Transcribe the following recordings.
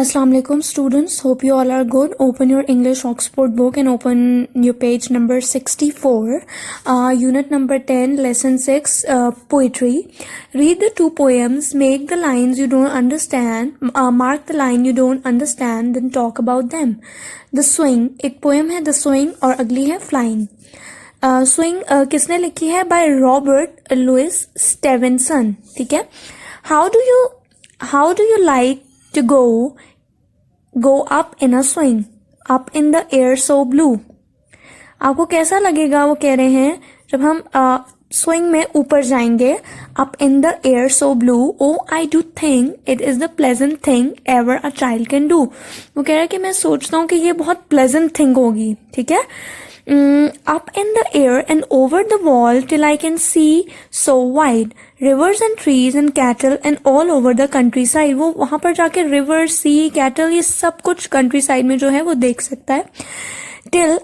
Assalamu alaikum students, hope you all are good. Open your English Oxford book and open your page number 64, unit number 10, lesson 6, poetry. Read the two poems, make the lines you don't understand, mark the line you don't understand, then talk about them. The Swing, एक poem है The Swing और अगली है Flying. Swing किसने लिखी है? By Robert Louis Stevenson. ठीक है. How do you like to go up in a swing, up in the air so blue. आपको कैसा लगेगा, वो कह रहे हैं, जब हम स्विंग में ऊपर जाएंगे. up in the air so blue, oh I do think it is the pleasant thing ever a child can do. वो कह रहा है कि मैं सोचता हूँ कि ये बहुत pleasant thing होगी. ठीक है. Up in the air and over the wall till I can see so wide, rivers and trees and cattle and all over the countryside. वो वहां पर जाके river, sea, cattle, ये सब कुछ countryside में जो है वो देख सकता है. Till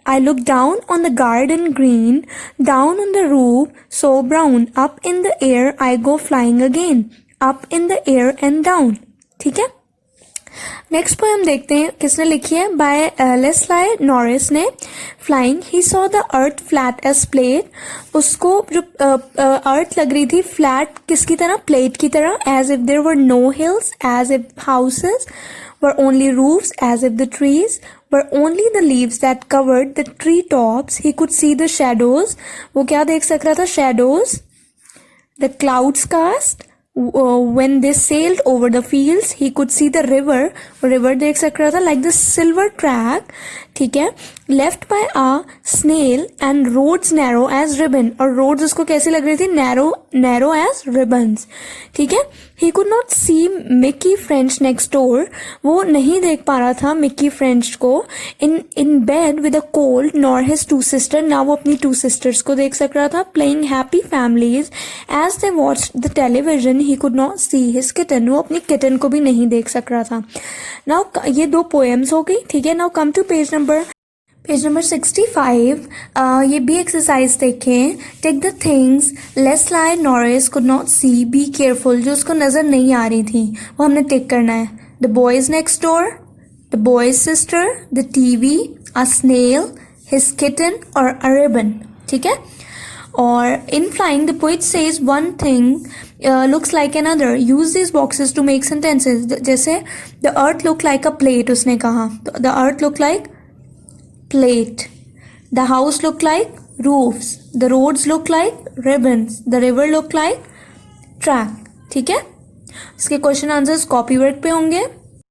I look down on the garden green, down on the roof so brown, up in the air I go flying again, up in the air and down. ठीक है. नेक्स्ट पोएम देखते हैं किसने लिखी है. बाय लेस्ली नॉरिस ने. Flying, he saw the earth flat as plate. उसको जो अर्थ लग रही थी फ्लैट किसकी तरह? प्लेट की तरह. As if there were no hills, as if houses were only roofs, as if the trees were only the leaves that covered the tree tops. He could see the shadows. वो क्या देख सक रहा था? Shadows. The clouds cast. When they sailed over the fields, he could see the river देख सक रहा था, like the silver track. ठीक है. Left by a snail and roads narrow as ribbon. और roads उसको कैसी लग रही थी? narrow as ribbons. ठीक है. He could not see Mickey French next door. वो नहीं देख पा रहा था Mickey French को. In bed with a cold, nor his two sisters. ना वो अपनी two sisters को देख सक रहा था. Playing happy families as they watched the television. He could not see his kitten. वो अपनी kitten को भी नहीं देख सक रहा था. Now ये दो poems हो गई. ठीक है. Now come to page number 65. ये भी एक्सरसाइज देखें. Take the things Leslie Norris could not see, be careful. जो उसको नजर नहीं आ रही थी वो हमने टिक करना है. The boys next door, the boys sister, the TV, a snail, his kitten और अ रिबन. ठीक है. और in flying the poet says one thing looks like another. Use these boxes to make sentences. जैसे the earth look like a plate उसने कहा. The earth look like plate. The house look like roofs. The roads look like ribbons. The river look like track. ठीक है. इसके question answers copy work पे होंगे.